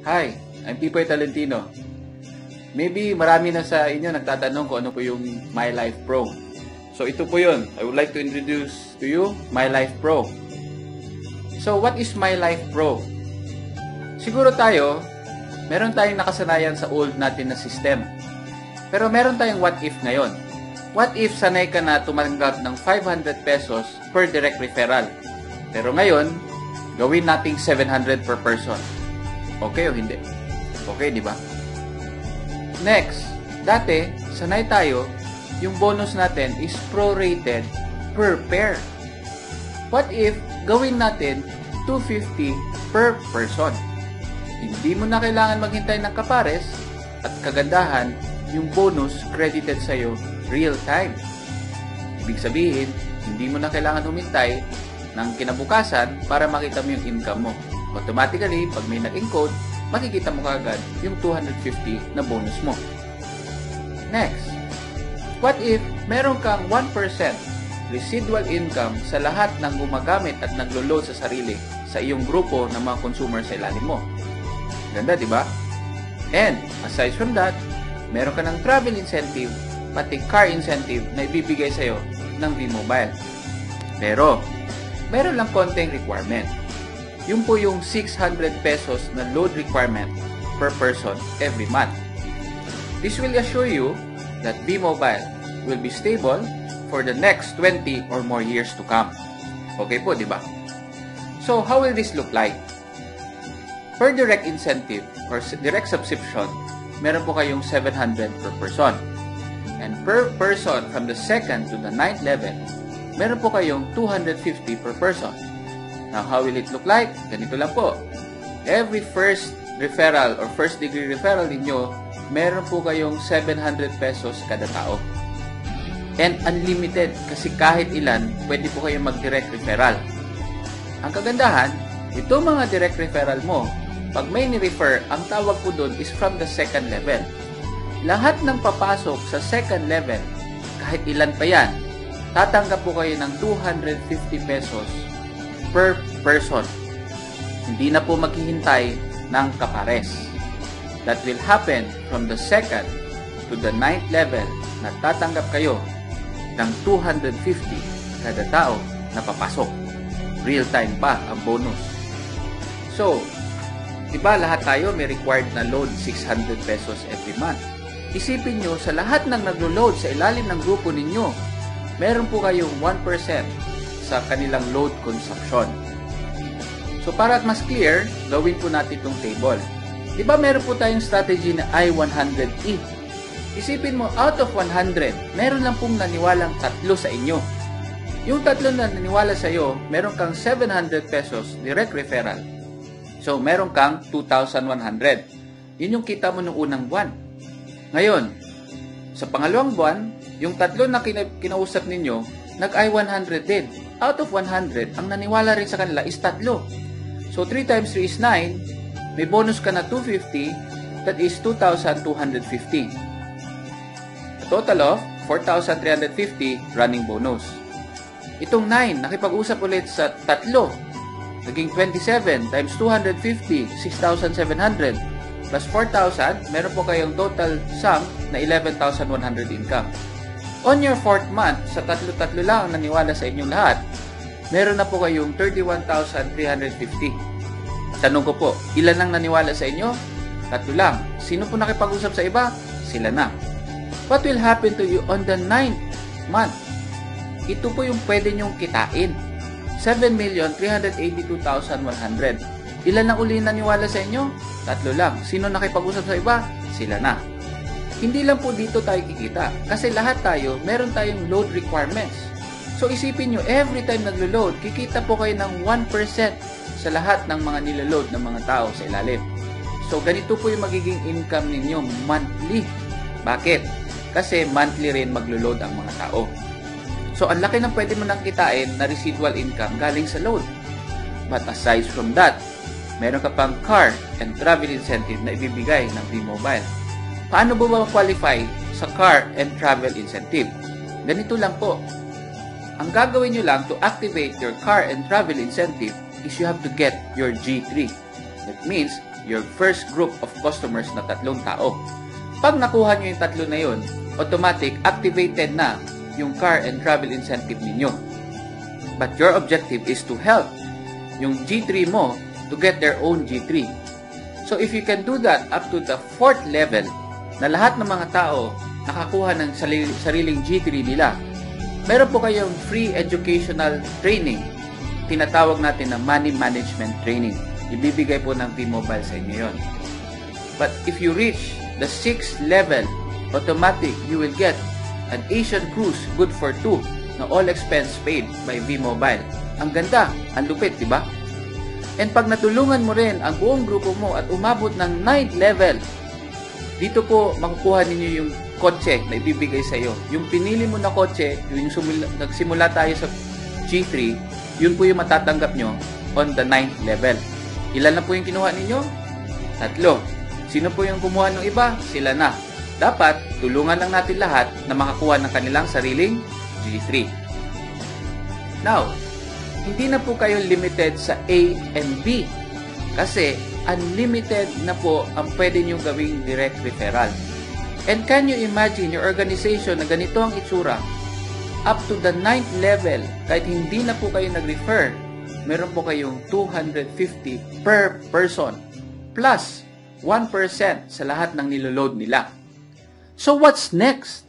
Hi, I'm Pipoy Talentino. Maybe marami na sa inyo nagtatanong kung ano po yung My Life Pro. So ito po yun. I would like to introduce to you My Life Pro. So what is My Life Pro? Siguro tayo, meron tayong nakasanayan sa old natin na system. Pero meron tayong what if ngayon. What if sanay ka na tumanggap ng 500 pesos per direct referral? Pero ngayon, gawin nating 700 per person. Okay o hindi? Okay, di ba? Next, dati, sanay tayo, yung bonus natin is prorated per pair. What if gawin natin 250 per person? Hindi mo na kailangan maghintay ng kapares at kagandahan, yung bonus credited sa'yo real time. Ibig sabihin, hindi mo na kailangan humintay ng kinabukasan para makita mo yung income mo. Automatically, pag may nag-encode, makikita mo kaagad yung 250 na bonus mo. Next, what if meron kang 1% residual income sa lahat ng gumagamit at naglo-load sa sarili sa iyong grupo ng mga consumer sa ilalim mo? Ganda, di ba? And, aside from that, meron ka ng travel incentive, pati car incentive na ibibigay sa'yo ng V-Mobile. Pero, meron lang konting requirement. Yung po yung 600 pesos na load requirement per person every month. This will assure you that V-Mobile will be stable for the next 20 or more years to come. Okay po, di ba? So, how will this look like? Per direct incentive or direct subscription, meron po kayong 700 per person. And per person from the 2nd to the 9th level, meron po kayong 250 per person. Now, how will it look like? Ganito lang po. Every first referral or first degree referral ninyo, meron po kayong 700 pesos kada tao. And unlimited kasi kahit ilan, pwede po kayong mag-direct referral. Ang kagandahan, itong mga direct referral mo, pag may ni-refer, ang tawag po doon is from the 2nd level. Lahat ng papasok sa 2nd level, kahit ilan pa yan, tatanggap po kayo ng 250 pesos per person. Hindi na po maghihintay ng kapares. That will happen from the 2nd to the 9th level na tatanggap kayo ng 250 kada tao na papasok. Real time pa ang bonus. So, diba lahat tayo may required na load 600 pesos every month? Isipin nyo, sa lahat ng naglo-load sa ilalim ng grupo ninyo, meron po kayong 1% sa kanilang load consumption. So para at mas clear, gawin po natin itong table. Diba meron po tayong strategy na I-100E? Isipin mo, out of 100, meron lang pong naniwalang 3 sa inyo. Yung 3 na naniwala sa iyo, meron kang 700 pesos direct referral. So, meron kang 2,100. Yun yung kita mo nung unang buwan. Ngayon, sa pangalawang buwan, yung 3 na kinausap ninyo, nag-I-100 din. Out of 100, ang naniwala rin sa kanila is 3. So, 3 times 3 is 9. May bonus ka na 250. That is 2,250. A total of 4,350 running bonus. Itong 9, nakipag-usap ulit sa 3. Naging 27 times 250, 6,700 plus 4,000, meron po kayong total sum na 11,100 income. On your 4th month, sa 3 lang ang naniwala sa inyong lahat, meron na po kayong 31,350. Tanong ko po, ilan lang naniwala sa inyo? 3 lang. Sino po nakipag-usap sa iba? Sila na. What will happen to you on the 9th month? Ito po yung pwede nyong kitain. 7,382,100. Ilan lang uli naniwala sa inyo? 3 lang. Sino nakipag-usap sa iba? Sila na. Hindi lang po dito tayo kikita. Kasi lahat tayo, meron tayong load requirements. So isipin nyo, every time naglo-load, kikita po kayo ng 1% sa lahat ng mga niloload ng mga tao sa ilalim. So ganito po yung magiging income ninyo monthly. Bakit? Kasi monthly rin maglo-load ang mga tao. So, ang laki ng pwede mo nang kitain na residual income galing sa load. But aside from that, meron ka pang car and travel incentive na ibibigay ng V-Mobile. Paano ba qualify sa car and travel incentive? Ganito lang po. Ang gagawin nyo lang to activate your car and travel incentive is you have to get your G3. That means, your first group of customers na 3 tao. Pag nakuha nyo yung 3 na yun, automatic activated na yung car and travel incentive ninyo. But your objective is to help yung G3 mo to get their own G3. So if you can do that up to the 4th level, na lahat ng mga tao nakakuha ng sariling G3 nila, meron po kayong free educational training. Tinatawag natin na money management training. Ibibigay po ng V-Mobile sa inyo yun. But if you reach the 6th level, automatic you will get an Asian cruise good for 2 na all expense paid by V-Mobile. Ang ganda, ang lupit, di ba? And pag natulungan mo rin ang buong grupo mo at umabot ng 9th level, dito po makukuha ninyo yung kotse na ibibigay sa iyo. Yung pinili mo na kotse, yung nagsimula tayo sa G3, yun po yung matatanggap nyo on the 9th level. Ilan na po yung kinuha ninyo? 3. Sino po yung kumuha ng iba? Sila na. Dapat, tulungan lang natin lahat na makakuha ng kanilang sariling G3. Now, hindi na po kayo limited sa A and B kasi unlimited na po ang pwede nyo gawing direct referral. And can you imagine your organization na ganito ang itsura? Up to the 9th level, kahit hindi na po kayo nag-refer, meron po kayong 250 per person plus 1% sa lahat ng niloload nila. So what's next?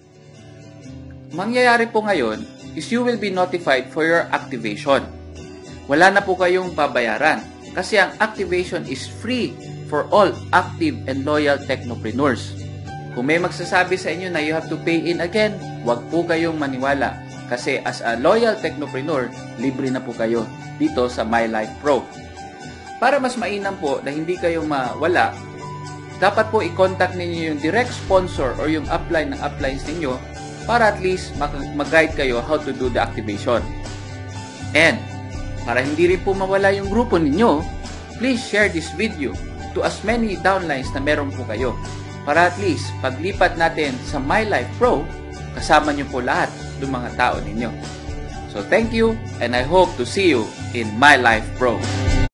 Mangyayari po ngayon is you will be notified for your activation. Wala na po kayong babayaran kasi ang activation is free for all active and loyal technopreneurs. Kung may magsasabi sa inyo na you have to pay in again, wag po kayong maniwala kasi as a loyal technopreneur, libre na po kayo dito sa My Life Pro. Para mas mainam po na hindi kayo mawala, dapat po i-contact ninyo yung direct sponsor or yung upline ng uplines ninyo para at least mag-guide kayo how to do the activation. And para hindi rin po mawala yung grupo ninyo, please share this video to as many downlines na meron po kayo. Para at least, paglipat natin sa My Life Pro, kasama nyo po lahat ng mga tao ninyo. So thank you and I hope to see you in My Life Pro.